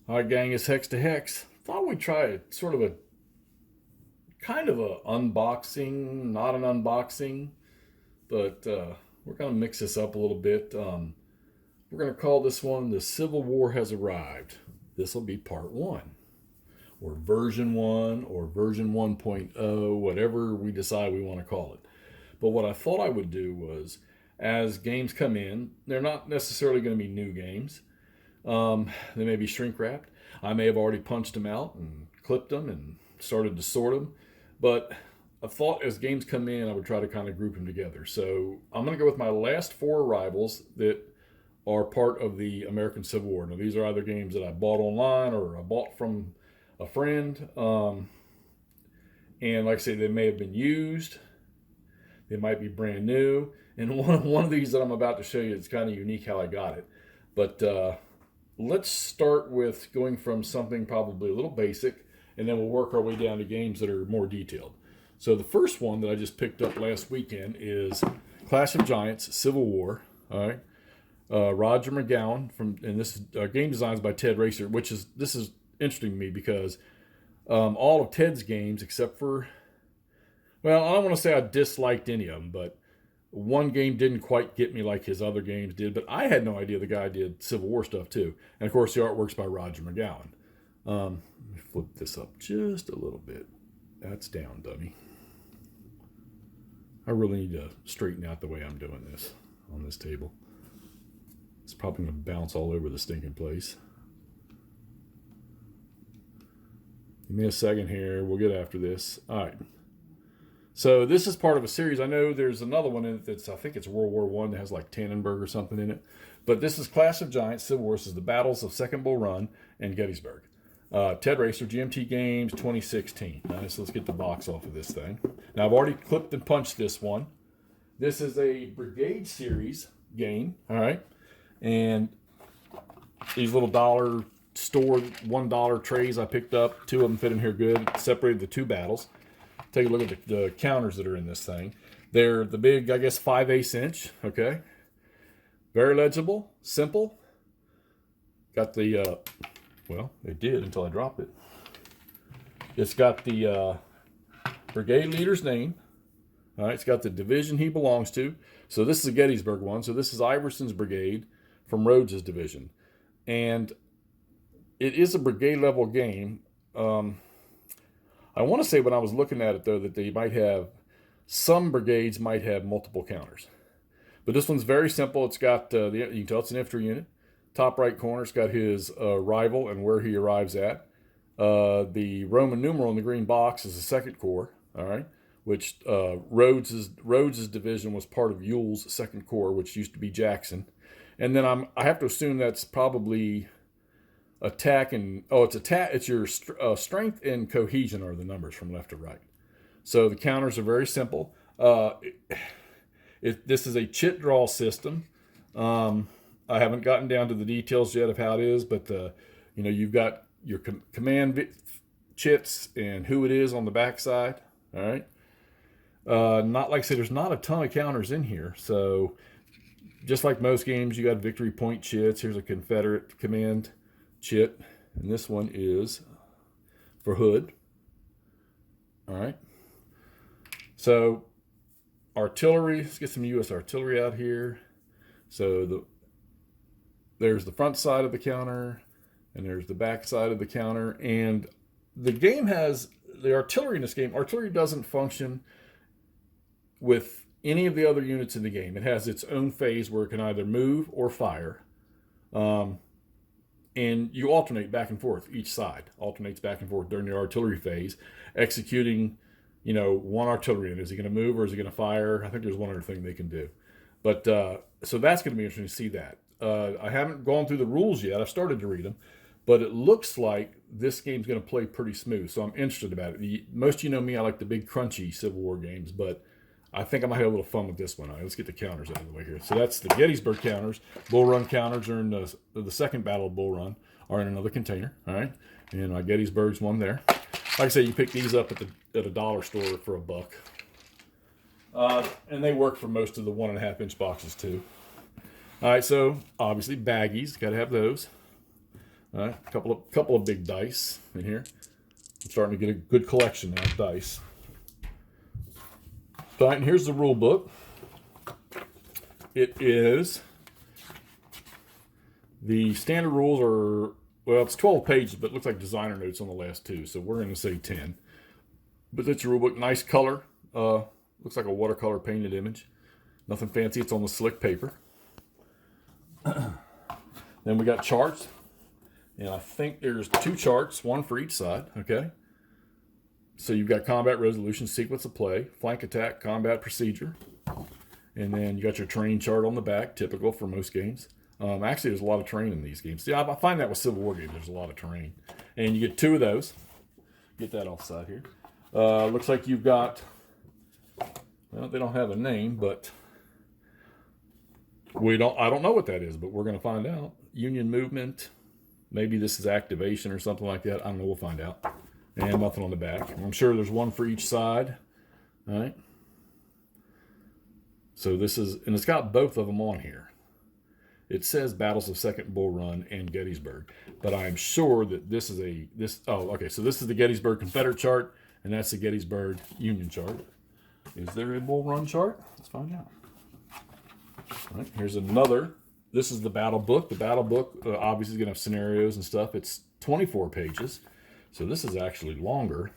All right, gang, it's Hex to Hex. Thought we'd try a sort of a kind of a unboxing, not an unboxing, but we're gonna mix this up a little bit. We're gonna call this one "The Civil War Has Arrived." This will be part one, or version one, or version 1.0, whatever we decide we want to call it. But what I thought I would do was, as games come in, they're not necessarily going to be new games. They may be shrink wrapped. I may have already punched them out and clipped them and started to sort them. But I thought as games come in, I would try to kind of group them together. So I'm going to go with my last four arrivals that are part of the American Civil War. Now, these are either games that I bought online or I bought from a friend. And like I say, they may have been used. They might be brand new. And one of these that I'm about to show you is kind of unique how I got it. But let's start with going from something probably a little basic, and then we'll work our way down to games that are more detailed. So the first one that I just picked up last weekend is Clash of Giants Civil War. All right, Roger McGowan and this game designs by Ted Racer, this is interesting to me because all of Ted's games except for, well, I don't want to say I disliked any of them, but one game didn't quite get me like his other games did, but I had no idea the guy did Civil War stuff too. And of course, the artwork's by Roger McGowan. Let me flip this up just a little bit. That's down, dummy. I really need to straighten out the way I'm doing this on this table. It's probably going to bounce all over the stinking place. Give me a second here. We'll get after this. All right. So this is part of a series. I know there's another one in it that's, I think it's World War One that has like Tannenberg or something in it. But this is Clash of Giants Civil War. This is the Battles of Second Bull Run and Gettysburg. Ted Racer, GMT Games, 2016. All right, so let's get the box off of this thing. Now I've already clipped and punched this one. This is a Brigade Series game. All right, and these little dollar store $1 trays I picked up. Two of them fit in here good. Separated the two battles. Take a look at the counters that are in this thing. They're the big, I guess, 5/8 inch. Okay. Very legible, simple. Got the, well, it did until I dropped it. It's got the brigade leader's name. All right. It's got the division he belongs to. So this is a Gettysburg one. So this is Iverson's brigade from Rhodes's division. And it is a brigade level game. I want to say when I was looking at it, though, that they might have, some brigades might have multiple counters. But this one's very simple. It's got, you can tell it's an infantry unit. Top right corner, it's got his arrival and where he arrives at. The Roman numeral in the green box is the Second Corps, all right, which Rhodes's division was part of Ewell's Second Corps, which used to be Jackson. And then I have to assume that's probably attack and it's your strength and cohesion are the numbers from left to right. So the counters are very simple. This is a chit draw system. I haven't gotten down to the details yet of how it is, but you've got your command chits and who it is on the backside. All right. Not like I said, there's not a ton of counters in here. So just like most games, you got victory point chits. Here's a Confederate command chit, and this one is for Hood. All right. So artillery, let's get some U.S. artillery out here. So there's the front side of the counter, and there's the back side of the counter. And the game has the artillery in this game. Artillery doesn't function with any of the other units in the game. It has its own phase where it can either move or fire. And you alternate back and forth. Each side alternates back and forth during the artillery phase, executing, one artillery. Is he going to move or is he going to fire? I think there's one other thing they can do. But so that's going to be interesting to see that. I haven't gone through the rules yet. I've started to read them. But it looks like this game's going to play pretty smooth. So I'm interested about it. Most of you know me, I like the big crunchy Civil War games. But I think I might have a little fun with this one. All right, let's get the counters out of the way here. So that's the Gettysburg counters. Bull Run counters are in the second Battle of Bull Run are in another container. All right, and Gettysburg's one there. Like I say, you pick these up at a dollar store for $1. And they work for most of the 1.5 inch boxes too. All right, so obviously baggies, got to have those. All right, a couple of big dice in here. I'm starting to get a good collection now of dice. All right, and here's the rule book. It is, the standard rules are, well, it's 12 pages, but it looks like designer notes on the last two, so we're going to say 10. But it's a rule book, nice color. Looks like a watercolor painted image. Nothing fancy, it's on the slick paper. Then we got charts. And I think there's 2 charts, one for each side, okay? So you've got combat resolution, sequence of play, flank attack, combat procedure. And then you got your terrain chart on the back, typical for most games. Actually, there's a lot of terrain in these games. See, I find that with Civil War games, there's a lot of terrain. And you get 2 of those. Get that offside here. Looks like you've got, well, they don't have a name, but I don't know what that is, but we're going to find out. Union movement. Maybe this is activation or something like that. I don't know. We'll find out. And nothing on the back. I'm sure there's one for each side. All right. So this is, and it's got both of them on here. It says Battles of Second Bull Run and Gettysburg, but I'm sure that this is okay. So this is the Gettysburg Confederate chart, and that's the Gettysburg Union chart. Is there a Bull Run chart? Let's find out. All right. Here's another. This is the battle book. The battle book obviously is going to have scenarios and stuff. It's 24 pages. So this is actually longer.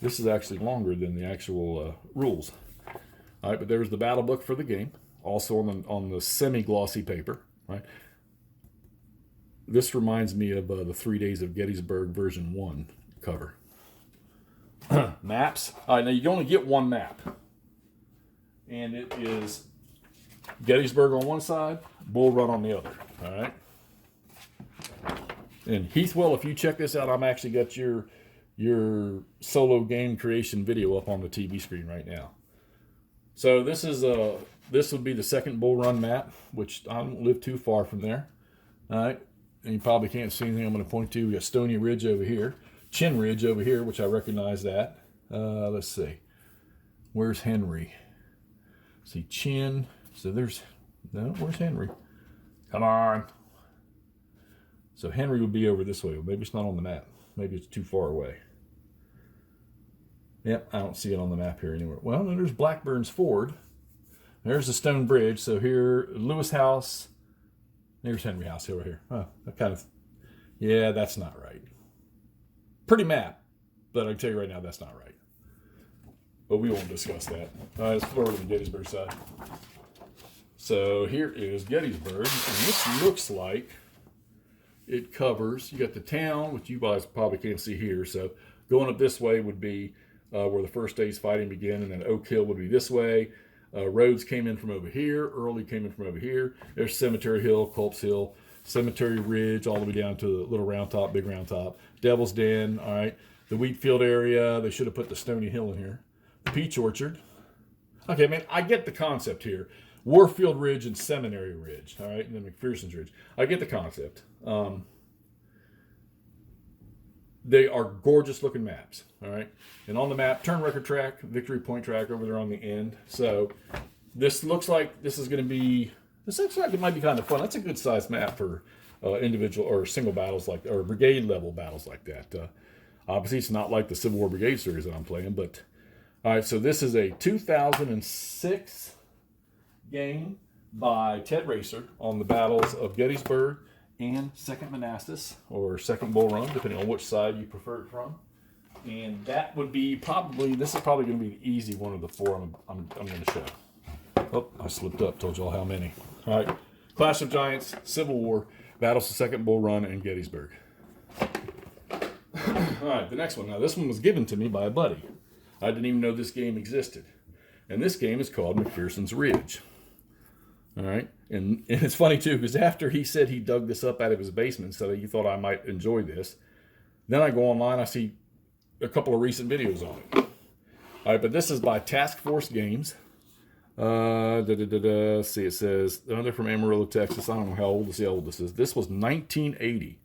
This is actually longer than the actual rules. All right, but there's the battle book for the game. Also on the semi-glossy paper. Right. This reminds me of the 3 Days of Gettysburg version 1 cover. Maps. All right, now you only get one map. And it is Gettysburg on one side, Bull Run on the other. All right. And Heathwell, if you check this out, I'm actually got your solo game creation video up on the TV screen right now. So this would be the second Bull Run map, which I don't live too far from there. All right. And you probably can't see anything I'm going to point to. We got Stony Ridge over here, Chin Ridge over here, which I recognize that. Let's see. Where's Henry? See Chin. So where's Henry? Come on. So Henry would be over this way. Well, maybe it's not on the map. Maybe it's too far away. Yep, I don't see it on the map here anywhere. Well, then there's Blackburn's Ford. There's the stone bridge. So here, Lewis House. There's Henry House over here. Oh, that kind of, yeah, that's not right. Pretty map, but I can tell you right now, that's not right. But we won't discuss that. Let's go over to the Gettysburg side. So here is Gettysburg, and this looks like it covers, you got the town, which you guys probably can't see here. So going up this way would be where the first day's fighting began, and then Oak Hill would be this way. Rhodes came in from over here. Early came in from over here. There's Cemetery Hill, Culp's Hill, Cemetery Ridge, all the way down to the Little Round Top, Big Round Top. Devil's Den, all right. The wheat field area, they should have put the Stony Hill in here. The Peach Orchard. Okay, man, I get the concept here. Warfield Ridge and Seminary Ridge, all right, and then McPherson's Ridge. I get the concept. They are gorgeous looking maps, all right? And on the map, turn record track, victory point track over there on the end. So this looks like this is going to be, this looks like it might be kind of fun. That's a good sized map for individual or single battles like, or brigade level battles like that. Obviously, it's not like the Civil War Brigade series that I'm playing, but all right, so this is a 2006 game by Ted Racer on the battles of Gettysburg and Second Manassas, or Second Bull Run, depending on which side you prefer it from. And that would be probably, this is probably going to be the easy one of the four I'm going to show. Oh, I slipped up, told y'all how many. All right, Clash of Giants, Civil War, Battles of Second Bull Run, and Gettysburg. All right, the next one. Now, this one was given to me by a buddy. I didn't even know this game existed. And this game is called McPherson's Ridge. All right. And it's funny, too, because after he said he dug this up out of his basement so that he thought I might enjoy this, then I go online, I see a couple of recent videos on it. All right, but this is by Task Force Games. See, it says, they're from Amarillo, Texas. I don't know how old this is. This was 1980.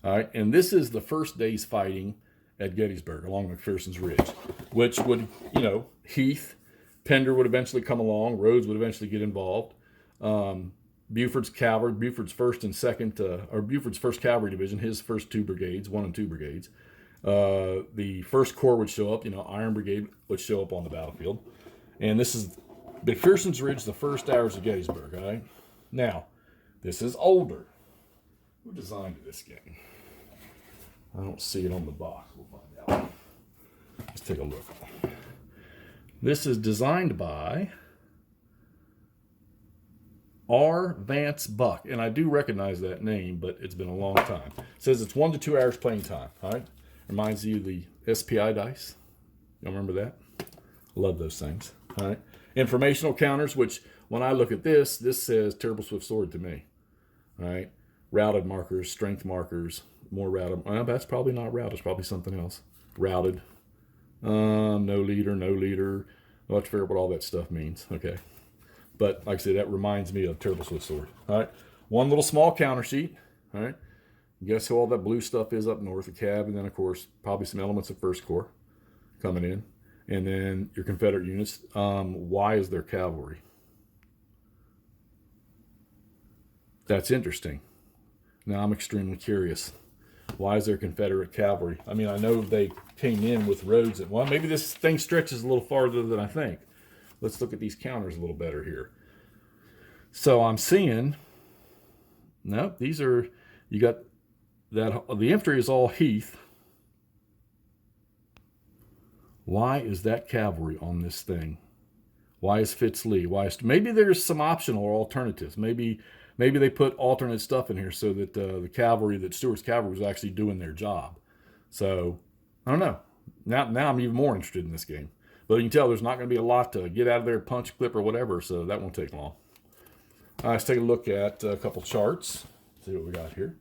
All right, and this is the first day's fighting at Gettysburg along McPherson's Ridge, which would, Heath, Pender would eventually come along, Rhodes would eventually get involved. Buford's cavalry, Buford's first and second, or Buford's first cavalry division, his first two brigades, 1 and 2 brigades. The first corps would show up, Iron Brigade would show up on the battlefield. And this is McPherson's Ridge, the first hours of Gettysburg, all right? Now, this is older. Who designed this game? I don't see it on the box. We'll find out. Let's take a look. This is designed by R. Vance Buck, and I do recognize that name, but it's been a long time. It says it's 1 to 2 hours playing time, all right? Reminds you of the SPI dice. You remember that? Love those things, all right? Informational counters, which when I look at this says Terrible Swift Sword to me, all right? Routed markers, strength markers, more routed. Well, that's probably not routed. It's probably something else. Routed. No leader, no leader. I'll have to figure out what all that stuff means, okay? But like I said, that reminds me of Terrible Swift Sword. All right, one little small counter sheet. All right, guess who all that blue stuff is up north of Cab, and then of course probably some elements of First Corps coming in, and then your Confederate units. Why is there cavalry? That's interesting. Now I'm extremely curious. Why is there Confederate cavalry? I mean, I know they came in with roads, and well, maybe this thing stretches a little farther than I think. Let's look at these counters a little better here. So I'm seeing, no, these are, you got that, the infantry is all Heath. Why is that cavalry on this thing? Why is Fitz Lee? Maybe there's some optional or alternatives. Maybe they put alternate stuff in here so that the cavalry, that Stuart's cavalry was actually doing their job. So, I don't know. Now I'm even more interested in this game. But you can tell there's not going to be a lot to get out of there, punch, clip, or whatever, so that won't take long. All right, let's take a look at a couple charts. See what we got here.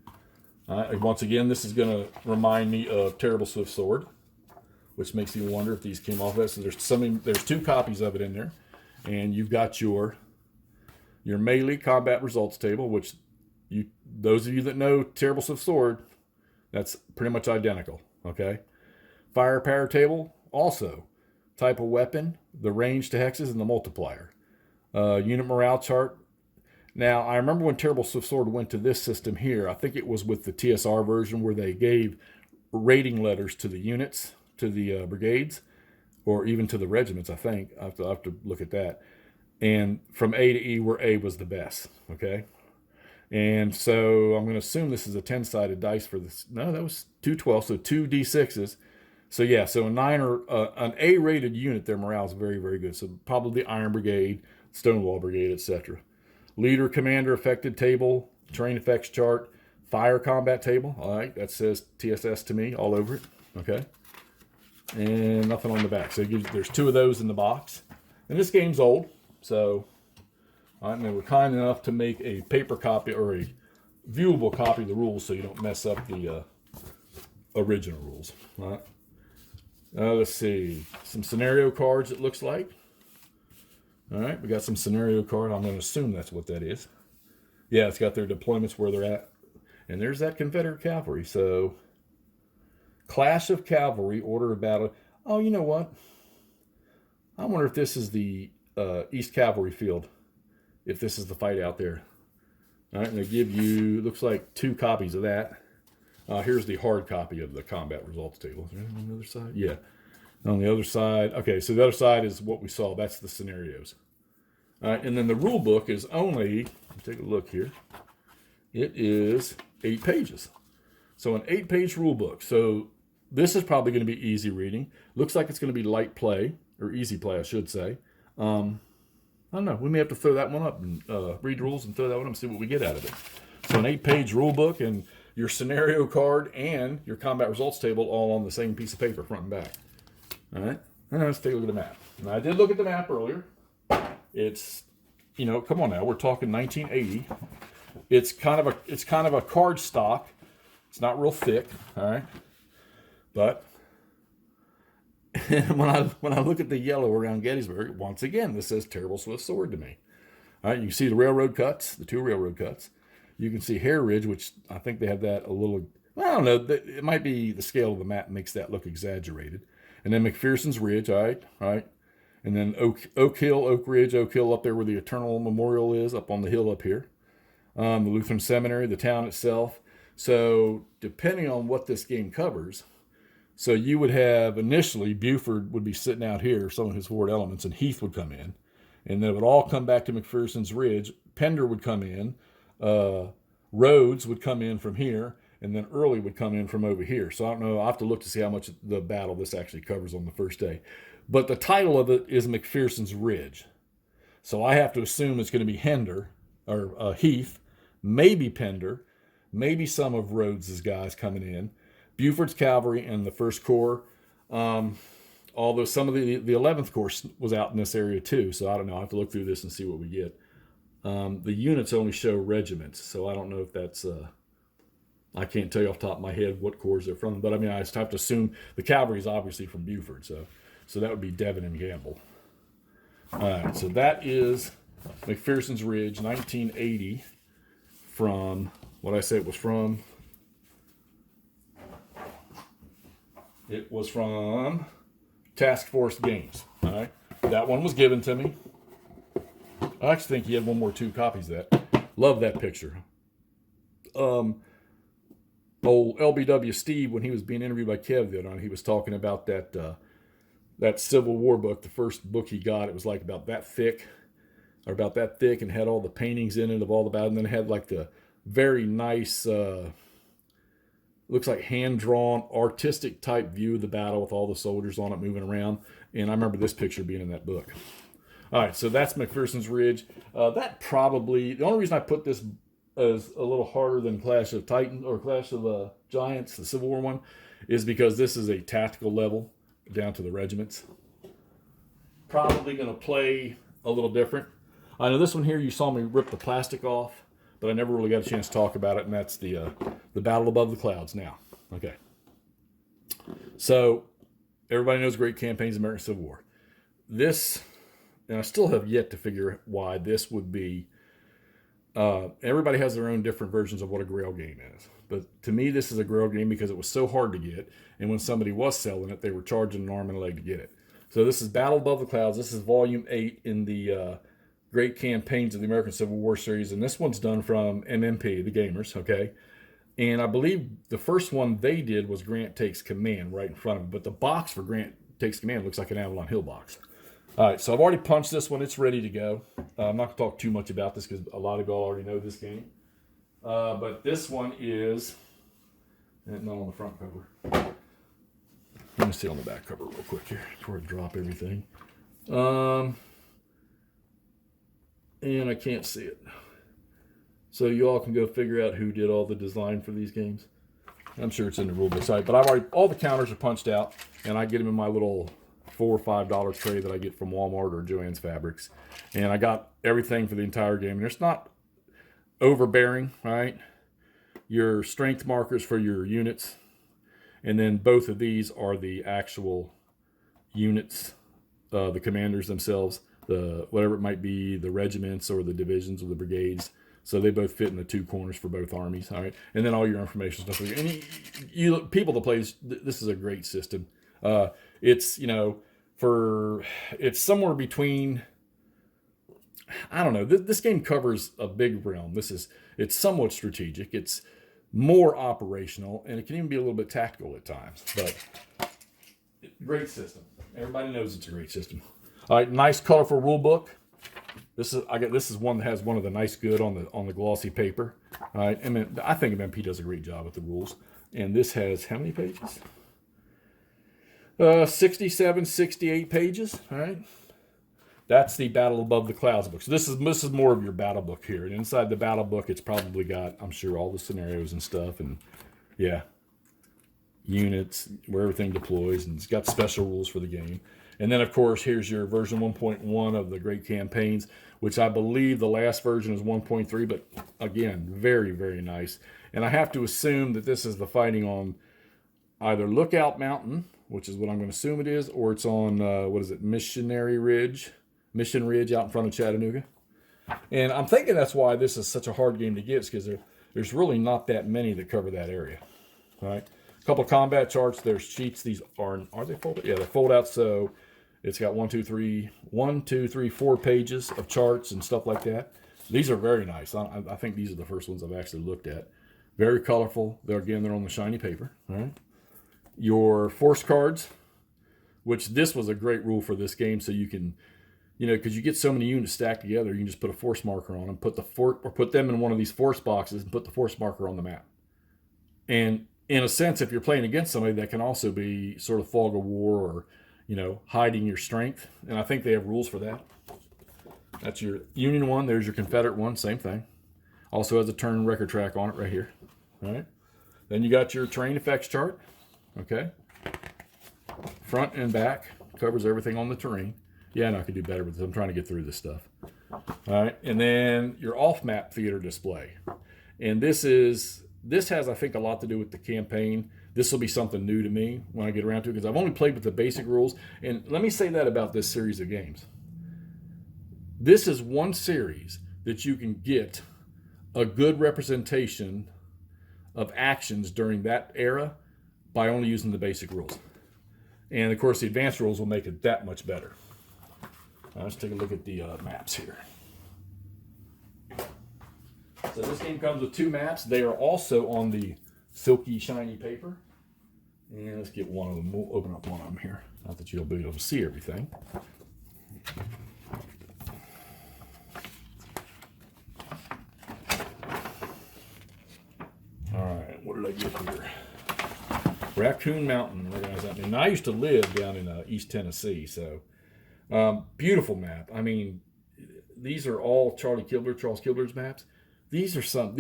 All right, once again, this is going to remind me of Terrible Swift Sword, which makes me wonder if these came off of that. So there's 2 copies of it in there, and you've got your melee combat results table, which those of you that know Terrible Swift Sword, that's pretty much identical. Okay, firepower table also. Type of weapon, the range to hexes, and the multiplier. Unit morale chart. Now, I remember when Terrible Swift Sword went to this system here, I think it was with the TSR version where they gave rating letters to the units, to the brigades, or even to the regiments, I think. I have to look at that. And from A to E, where A was the best, okay? And so I'm going to assume this is a 10-sided dice for this. No, that was 212, so 2 D6s. So yeah, so an A-rated unit, their morale is very, very good. So probably the Iron Brigade, Stonewall Brigade, etc. Leader, commander, affected table, terrain effects chart, fire combat table. All right, that says TSS to me all over it. Okay, and nothing on the back. So there's 2 of those in the box. And this game's old, so all right, and they were kind enough to make a paper copy or a viewable copy of the rules, so you don't mess up the original rules. All right. Let's see, some scenario cards, it looks like. All right, we got some scenario card. I'm going to assume that's what that is. Yeah, it's got their deployments where they're at. And there's that Confederate cavalry. So, Clash of Cavalry, Order of Battle. Oh, you know what? I wonder if this is the East Cavalry Field. If this is the fight out there. All right, and they give you, looks like 2 copies of that. Here's the hard copy of the combat results table. Is there anything on the other side? Yeah. On the other side, okay, so the other side is what we saw. That's the scenarios. All right, and then the rule book is only, take a look here. It is 8 pages. So an 8-page rule book. So this is probably going to be easy reading. Looks like it's going to be light play, or easy play, I should say. I don't know. We may have to throw that one up and read rules and throw that one up and see what we get out of it. So an 8-page rule book and your scenario card and your combat results table all on the same piece of paper, front and back. All right, and let's take a look at the map. Now, I did look at the map earlier. It's, come on now, we're talking 1980. It's kind of a card stock. It's not real thick, all right. But when I look at the yellow around Gettysburg, once again, this says Terrible Swift Sword to me. All right, you can see the railroad cuts, the 2 railroad cuts. You can see Hare Ridge, which I think they have that a little, I don't know, it might be the scale of the map makes that look exaggerated. And then McPherson's Ridge, all right. And then Oak Hill, Oak Ridge, Oak Hill up there where the Eternal Memorial is, up on the hill up here. the Lutheran Seminary, the town itself. So depending on what this game covers, so you would have initially Buford would be sitting out here, some of his forward elements, and Heath would come in, and then it would all come back to McPherson's Ridge. Pender would come in, Rhodes would come in from here, and then Early would come in from over here. So I don't know. I'll have to look to see how much the battle this actually covers on the first day. But the title of it is McPherson's Ridge. So I have to assume it's going to be Hender or Heath, maybe Pender, maybe some of Rhodes' guys coming in, Buford's cavalry and the First Corps. Although some of the 11th Corps was out in this area too. So I don't know. I'll have to look through this and see what we get. The units only show regiments, so I don't know if that's... I can't tell you off the top of my head what corps they're from, but I mean, I just have to assume the cavalry is obviously from Buford, so that would be Devon and Gamble. All right, so that is McPherson's Ridge, 1980, from what I say it was from. It was from Task Force Games. All right, that one was given to me. I actually think he had one more 2 copies of that. Love that picture. Old LBW Steve, when he was being interviewed by Kev the other night, he was talking about that Civil War book, the first book he got. It was like about that thick, and had all the paintings in it of all the battles, and then it had like the very nice, looks like hand-drawn, artistic type view of the battle with all the soldiers on it moving around. And I remember this picture being in that book. All right, so that's McPherson's Ridge. That probably, the only reason I put this as a little harder than Clash of Titans or Clash of Giants, the Civil War one, is because this is a tactical level down to the regiments. Probably going to play a little different. I know this one here, you saw me rip the plastic off, but I never really got a chance to talk about it, and that's the Battle Above the Clouds now. Okay. So, everybody knows Great Campaigns of the American Civil War. This, and I still have yet to figure why this would be. Everybody has their own different versions of what a Grail game is. But to me, this is a Grail game because it was so hard to get. And when somebody was selling it, they were charging an arm and a leg to get it. So this is Battle Above the Clouds. This is Volume 8 in the Great Campaigns of the American Civil War series. And this one's done from MMP, the Gamers, okay? And I believe the first one they did was Grant Takes Command right in front of them. But the box for Grant Takes Command looks like an Avalon Hill box. All right, so I've already punched this one. It's ready to go. I'm not going to talk too much about this because a lot of y'all already know this game. But this one is not on the front cover. Let me see on the back cover real quick here before I drop everything. And I can't see it. So you all can go figure out who did all the design for these games. I'm sure it's in the rulebook site. But I've already, all the counters are punched out, and I get them in my little $4 or $5 tray that I get from Walmart or Joann's Fabrics. And I got everything for the entire game. And it's not overbearing, right? Your strength markers for your units. And then both of these are the actual units, the commanders themselves, the whatever it might be, the regiments or the divisions or the brigades. So they both fit in the 2 corners for both armies, all right? And then all your information stuff. And you people that play this is a great system. It's, it's somewhere between, I don't know, this game covers a big realm. It's somewhat strategic. It's more operational, and it can even be a little bit tactical at times. But great system. Everybody knows it's a great system. All right, nice colorful rule book. This is one that has one of the nice good on the glossy paper. All right, and I think MP does a great job with the rules. And this has how many pages? 67, 68 pages. All right. That's the Battle Above the Clouds book. So this is more of your battle book here. And inside the battle book, it's probably got, I'm sure, all the scenarios and stuff. And yeah, units, where everything deploys. And it's got special rules for the game. And then, of course, here's your version 1.1 of the Great Campaigns, which I believe the last version is 1.3. But again, very, very nice. And I have to assume that this is the fighting on either Lookout Mountain, which is what I'm going to assume it is, or it's on, Mission Ridge out in front of Chattanooga. And I'm thinking that's why this is such a hard game to get, because there's really not that many that cover that area. All right. A couple of combat charts. There's sheets. These are they folded? Yeah, they're fold out. So it's got 4 pages of charts and stuff like that. These are very nice. I think these are the first ones I've actually looked at. Very colorful. They're on the shiny paper. All right. Your force cards, which this was a great rule for this game, so you can, because you get so many units stacked together, you can just put a force marker on them, put them in one of these force boxes, and put the force marker on the map. And in a sense, if you're playing against somebody, that can also be sort of fog of war or, hiding your strength. And I think they have rules for that. That's your Union one. There's your Confederate one. Same thing. Also has a turn record track on it right here. All right. Then you got your terrain effects chart. Okay. Front and back. Covers everything on the terrain. Yeah, I could do better with this. I'm trying to get through this stuff. All right. And then your off-map theater display. And this has, I think, a lot to do with the campaign. This will be something new to me when I get around to it, because I've only played with the basic rules. And let me say that about this series of games. This is one series that you can get a good representation of actions during that era by only using the basic rules. And of course, the advanced rules will make it that much better. Now, let's take a look at the maps here. So this game comes with 2 maps. They are also on the silky, shiny paper. And let's get one of them. We'll open up one of them here. Not that you'll be able to see everything. All right, what did I get here? Raccoon Mountain. And I used to live down in East Tennessee, so beautiful map. I mean, these are all Charles Kilber's maps. These are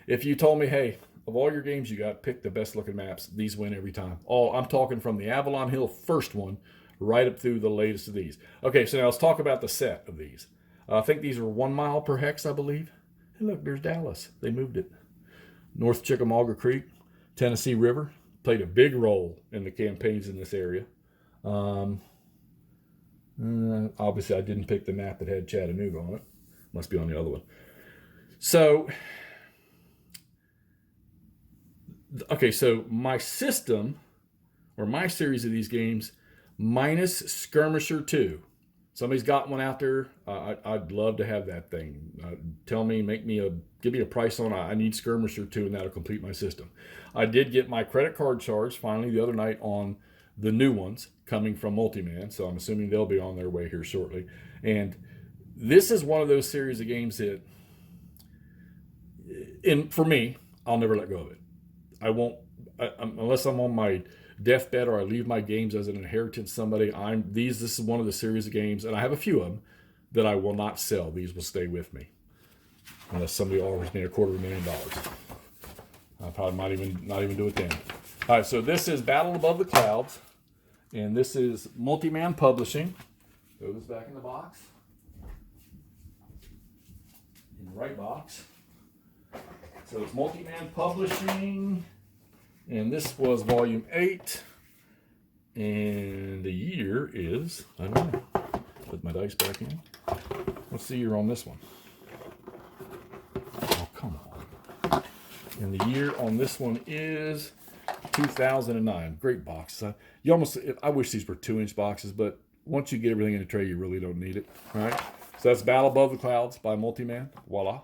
if you told me, hey, of all your games you got, pick the best looking maps, these win every time. I'm talking from the Avalon Hill first one right up through the latest of these. Okay, so now let's talk about the set of these. I think these are 1 mile per hex, I believe. And look, there's Dallas. They moved it. North Chickamauga Creek, Tennessee River, played a big role in the campaigns in this area. Obviously, I didn't pick the map that had Chattanooga on it. Must be on the other one. So, okay, so my system, or my series of these games, minus Skirmisher 2. Somebody's got one out there. I'd love to have that thing. Tell me, give me a price on it. I need Skirmisher 2, and that'll complete my system. I did get my credit card charged finally the other night on the new ones coming from Multiman, so I'm assuming they'll be on their way here shortly. And this is one of those series of games that, and for me, I'll never let go of it. I won't, unless I'm on my deathbed or I leave my games as an inheritance to somebody. This is one of the series of games, and I have a few of them that I will not sell. These will stay with me unless somebody offers me $250,000. I probably might not even do it then. All right, so this is Battle Above the Clouds, and this is Multiman Publishing. Throw this back in the box. In the right box. So it's Multiman Publishing, and this was volume 8, and the year is, I don't know, put my dice back in. What's the year on this one? Oh, come on. And the year on this one is 2009. Great box. I wish these were 2-inch boxes, but once you get everything in the tray, you really don't need it. All right. So that's Battle Above the Clouds by Multiman. Voila.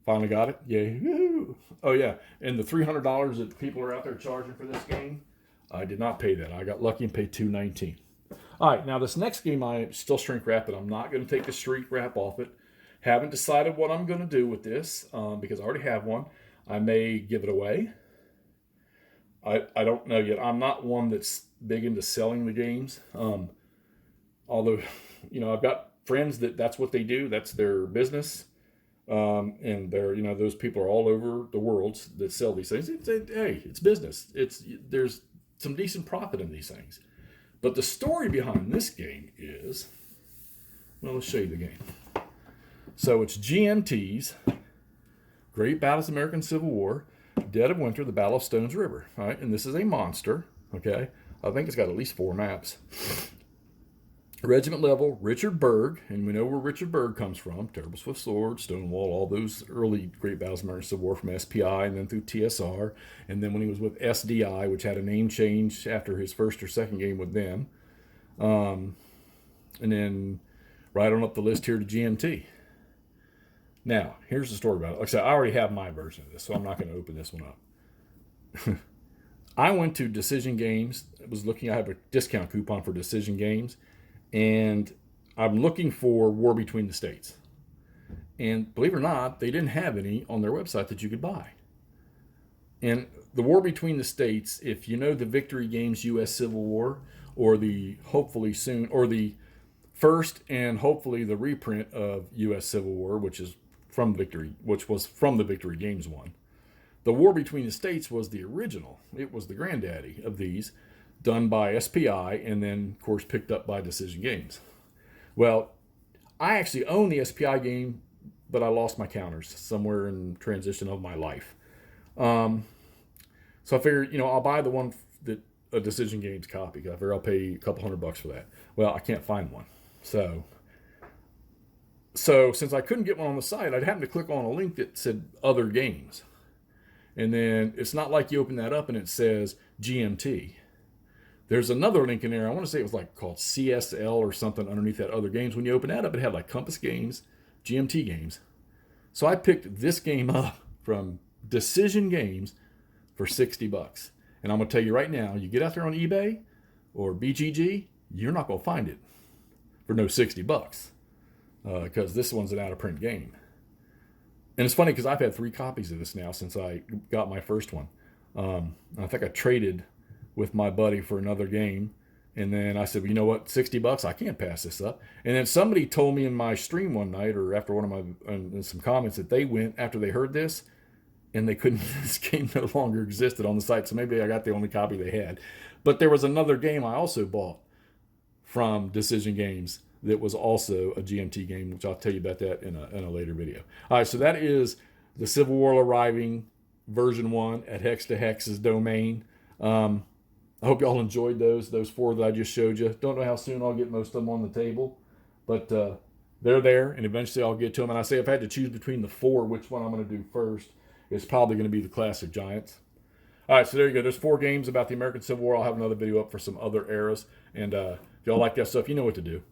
Finally got it. Yay. Woo-hoo. Oh, yeah. And the $300 that people are out there charging for this game, I did not pay that. I got lucky and paid $219. All right. Now, this next game, I still shrink wrap it. I'm not going to take the shrink wrap off it. Haven't decided what I'm going to do with this because I already have one. I may give it away. I don't know yet. I'm not one that's big into selling the games. Although, I've got friends that's what they do. That's their business. And they're, those people are all over the world that sell these things. It's business. There's some decent profit in these things. But the story behind this game is, well, let's show you the game. So it's GMT's Great Battles of the American Civil War, Dead of Winter, the Battle of Stones River. All right, and this is a monster. Okay, I think it's got at least 4 maps. Regiment level, Richard Berg, and we know where Richard Berg comes from. Terrible Swift Sword, Stonewall, all those early Great Battles of the American Civil War from SPI and then through TSR. And then when he was with SDI, which had a name change after his first or second game with them. And then right on up the list here to GMT. Now, here's the story about it. Like I said, I already have my version of this, so I'm not going to open this one up. I went to Decision Games. I have a discount coupon for Decision Games, and I'm looking for War Between the States. And believe it or not, they didn't have any on their website that you could buy. And the War Between the States, if you know the Victory Games U.S. Civil War, or the hopefully soon, or the first and hopefully the reprint of U.S. Civil War, which was from the Victory Games one. The War Between the States was the original. It was the granddaddy of these, done by SPI and then, of course, picked up by Decision Games. Well, I actually own the SPI game, but I lost my counters somewhere in transition of my life. So I figured, I'll buy the one that a Decision Games copy. I figure I'll pay a couple $100 for that. Well, I can't find one. So since I couldn't get one on the site, I'd happen to click on a link that said other games. And then it's not like you open that up and it says GMT. There's another link in there. I want to say it was like called CSL or something underneath that other games. When you open that up, it had like Compass Games, GMT Games. So I picked this game up from Decision Games for $60. And I'm going to tell you right now, you get out there on eBay or BGG, you're not going to find it for no $60 because this one's an out-of-print game. And it's funny because I've had 3 copies of this now since I got my first one. I think I traded with my buddy for another game. And then I said, well, you know what, $60, I can't pass this up. And then somebody told me in my stream one night or after one of my, in some comments that they went after they heard this and they couldn't, this game no longer existed on the site. So maybe I got the only copy they had. But there was another game I also bought from Decision Games that was also a GMT game, which I'll tell you about that in a later video. All right, so that is the Civil War Arriving version 1 at Hex to Hex's domain. I hope y'all enjoyed those 4 that I just showed you. Don't know how soon I'll get most of them on the table, but they're there, and eventually I'll get to them. And I say if I had to choose between the 4, which one I'm going to do first, it's probably going to be the Classic Giants. All right, so there you go. There's 4 games about the American Civil War. I'll have another video up for some other eras. And if y'all like that stuff, you know what to do.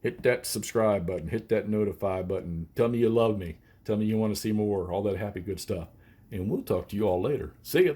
Hit that subscribe button. Hit that notify button. Tell me you love me. Tell me you want to see more. All that happy, good stuff. And we'll talk to you all later. See ya.